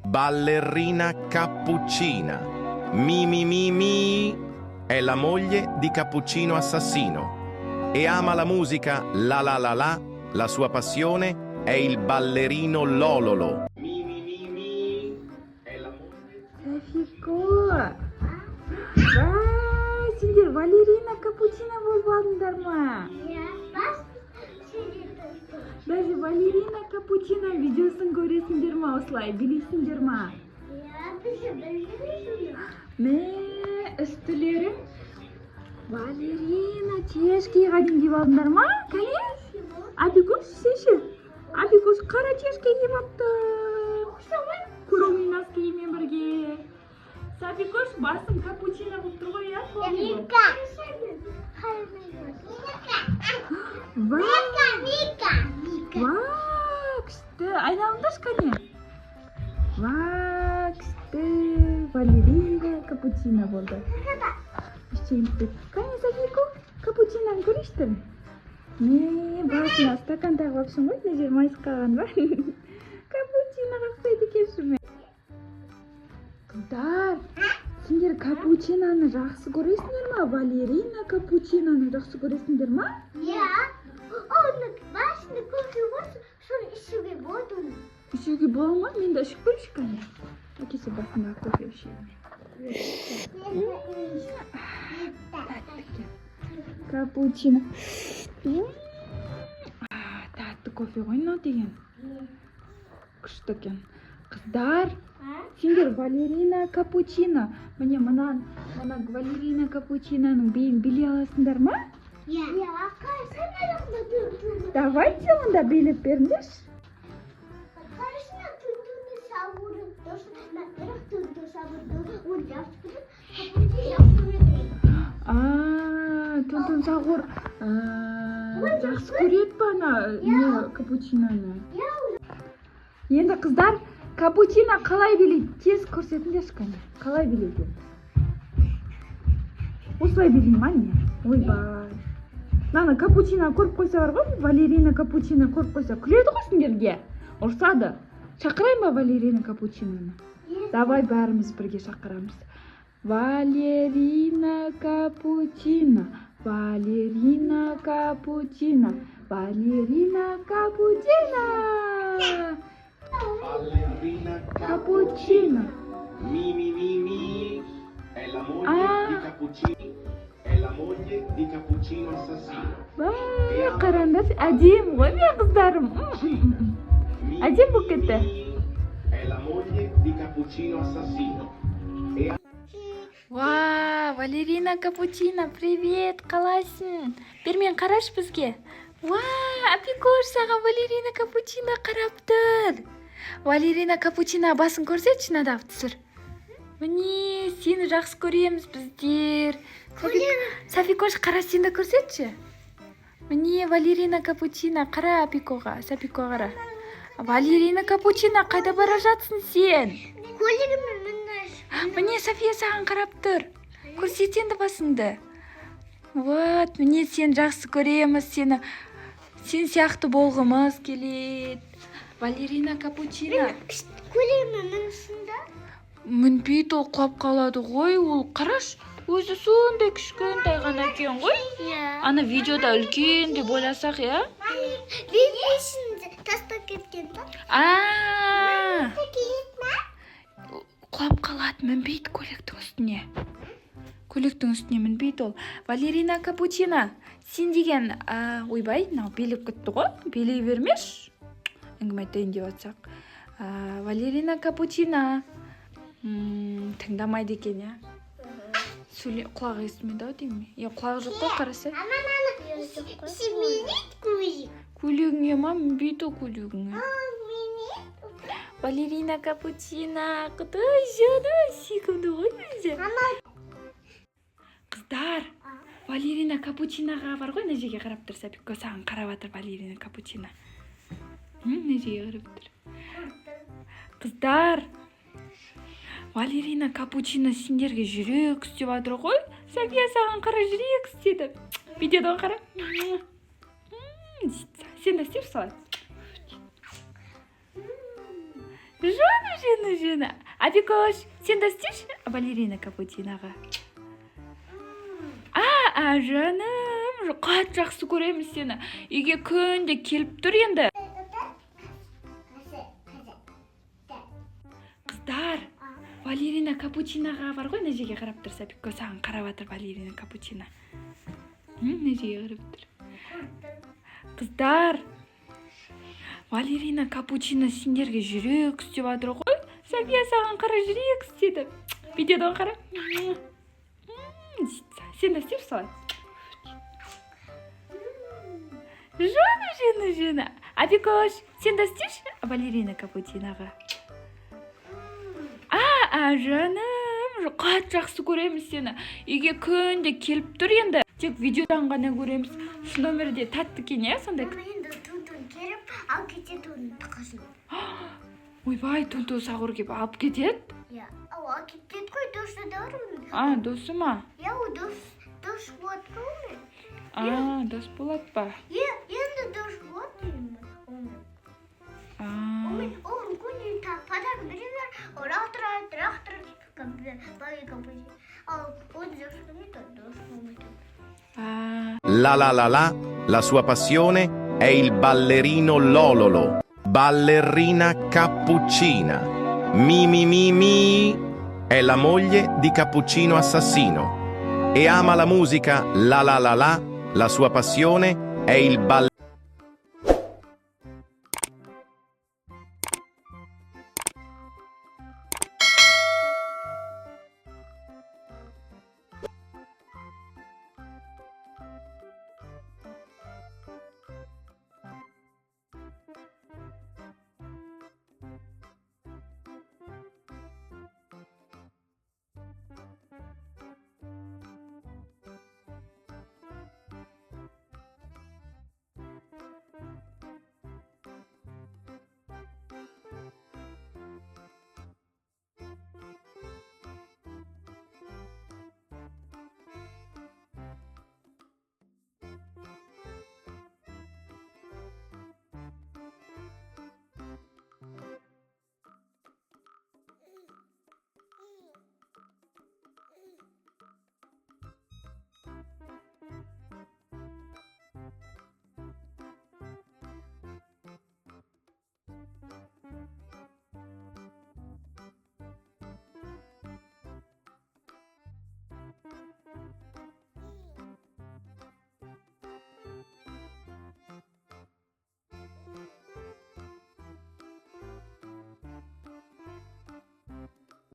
Ballerina cappuccina. Mi. È la moglie di Cappuccino assassino e ama la musica la. La sua passione è il ballerino Lololo. Mi. È la moglie. Safiko. Сендер балерина капучино болып алдыңдар ма? Даже балерина капучино видеосын көресіңдер ма, осылай билейсіңдер ма? Үстілерін балерина чешкеге дейін киіп алдыңдар ма? Кәне? Абикош сеші. Абикош қара чешке киіп апты. Куровый носкимен бірге. Сапикош басын капучино болып тұр ғой, иә? Мика. Күшті. Айналыңдаршы кәне. Күшті. Балерина капучино болды. Кәне Сапико, капучиноны көріштің? Басына стакан тағып апшын ғой, не жер майыс қаған ба? Капучино қақсайды кешіме. Қыздар, сендер капучиноны жақсы көресіңдер ма? Балерина капучиноны жақсы көресіңдер ма? Иә. Оны басында кофе болса, соны ішуге болады оны. Ішуге бола ма? Мен де ішіп көрші кәне. Әкесі басында кофе ішемін. Капучино. Тәтті кофе ғой мынау деген. Күшті екен. Қыздар, сендер балерина капучино. Міне мына балерина капучиноның биін билей аласыңдар ма? Иә. Давайте онда билеп беріңдерші. Karışına tuttuğunu savurup dostuna bırak tuttuğunu savurup vuracağız kızım. Kapıcı yaptırıyor. Тонтон сағыр жақсы көреді ба ана капучиноны? Енді қыздар, капучино қалай билейді? Тез көрсетіңдерші кәне. Қалай билейді? Осылай билей ма не? Ойбай. Мына капучино көріп қойса бар ғой, балерина капучино көріп қойса күледі ғой сендерге. Ұрсады. Шақырайын ба балерина капучиноны? Давай бәріміз бірге шақырамыз. Балерина капучино, балерина капучино, балерина капучино. Ballerina Cappuccino. Mi. È la moglie di Cappuccino. È la moglie di Cappuccino assassino. Қараңдар, әдем ғой мен қыздарым. Әдем болып кетті. È la moglie di Cappuccino assassino. Балерина капучино, привет, қалайсың? Бермен қараш бізге. Апикош, саған балерина капучино қарап тұр. Балерина капучино басын көрсетші, надап түсір. Міне, сені жақсы көреміз біздер. Сапикош, қара сені көрсетші. Міне, балерина капучино, қара Апикоға, Сапико қара. Балерина капучино, қайда бара жатсың сен? Көлігіммен мінді. Міне, София саған қарап тұр. Көрсет енді басыңды. Міне сен жақсы көреміз, сен сияқты болғымыз келеді. Балерина капучино. Көлігіммен мінсінде? Мінбейді, ол құлап қалады ғой, ол қараш. Өзі сондай кішкентай ғана екен ғой. Ана видеода үлкен деп ойласақ, иә? Бейбейсінде тастап кеткен ба? Құлап қалады, мінбейді көліктің үстіне. Көліктің үстіне мінбейді ол. Балерина капучино, сен деген, ойбай, билеп кетті ғой, билей бермеш. Әңгіме айтайын деп атсақ. Балерина капучино. Тыңдамайды екен, иә? Құлағы естімейді ау деймін. Құлағы жоқ қой, қарасы. Семейнет көйлек. Көлігіңе ма, мінбейді көлігіңе. Балерина капучино, құдай жаны, сүйкімді ғой өзі. Қыздар, балерина капучиноға бар ғой, мына жерге қарап тұр, Сапико саған қарап жатыр балерина капучино. Мына жерге қарап тұр. Қыздар, балерина капучино сендерге жүрек істеп жатыр ғой. София саған қара жүрек істеді. Видеодан қара. Сен де істеп салады. жана Апикош, сен де істейші балерина капучиноға? Жаным, қатты жақсы көреміз сені. Үйге күнде келіп тұр енді. Қыздар, балерина капучиноға бар ғой, мына жерге қарап тұрса, Апико саған қарап жатыр балерина капучино. Мына жерге қарап тұр. Қыздар, балерина капучино сендерге жүрек істеп жатыр ғой. София саған қара жүрек істеді. Видеодан қара. Сен де істеп солай. Жана Апикош, сен де істейші балерина капучиноға? Жаным, қатты жақсы көреміз сені. Үйге күнде келіп тұр енді. Тек видеодан ғана көреміз. Шын өмірде тәтті екен, иә, сондай. Енді тунтун келіп, алып кетеді оның тұқысын. Ойбай, Тунтун сағыр келіп алып кетеді? Иә, алып кетеді ғой, досы да бар оның. Досы ма? Иә, ол дос болады ғой. Дос болады ба? Енді дос болады деймін. Оның күнде подарок беремер, ол рақтыр, La sua passione è il ballerino Lololo, ballerina Cappuccina. Mi, è la moglie di Cappuccino Assassino e ama la musica la, la sua passione è il ballerino.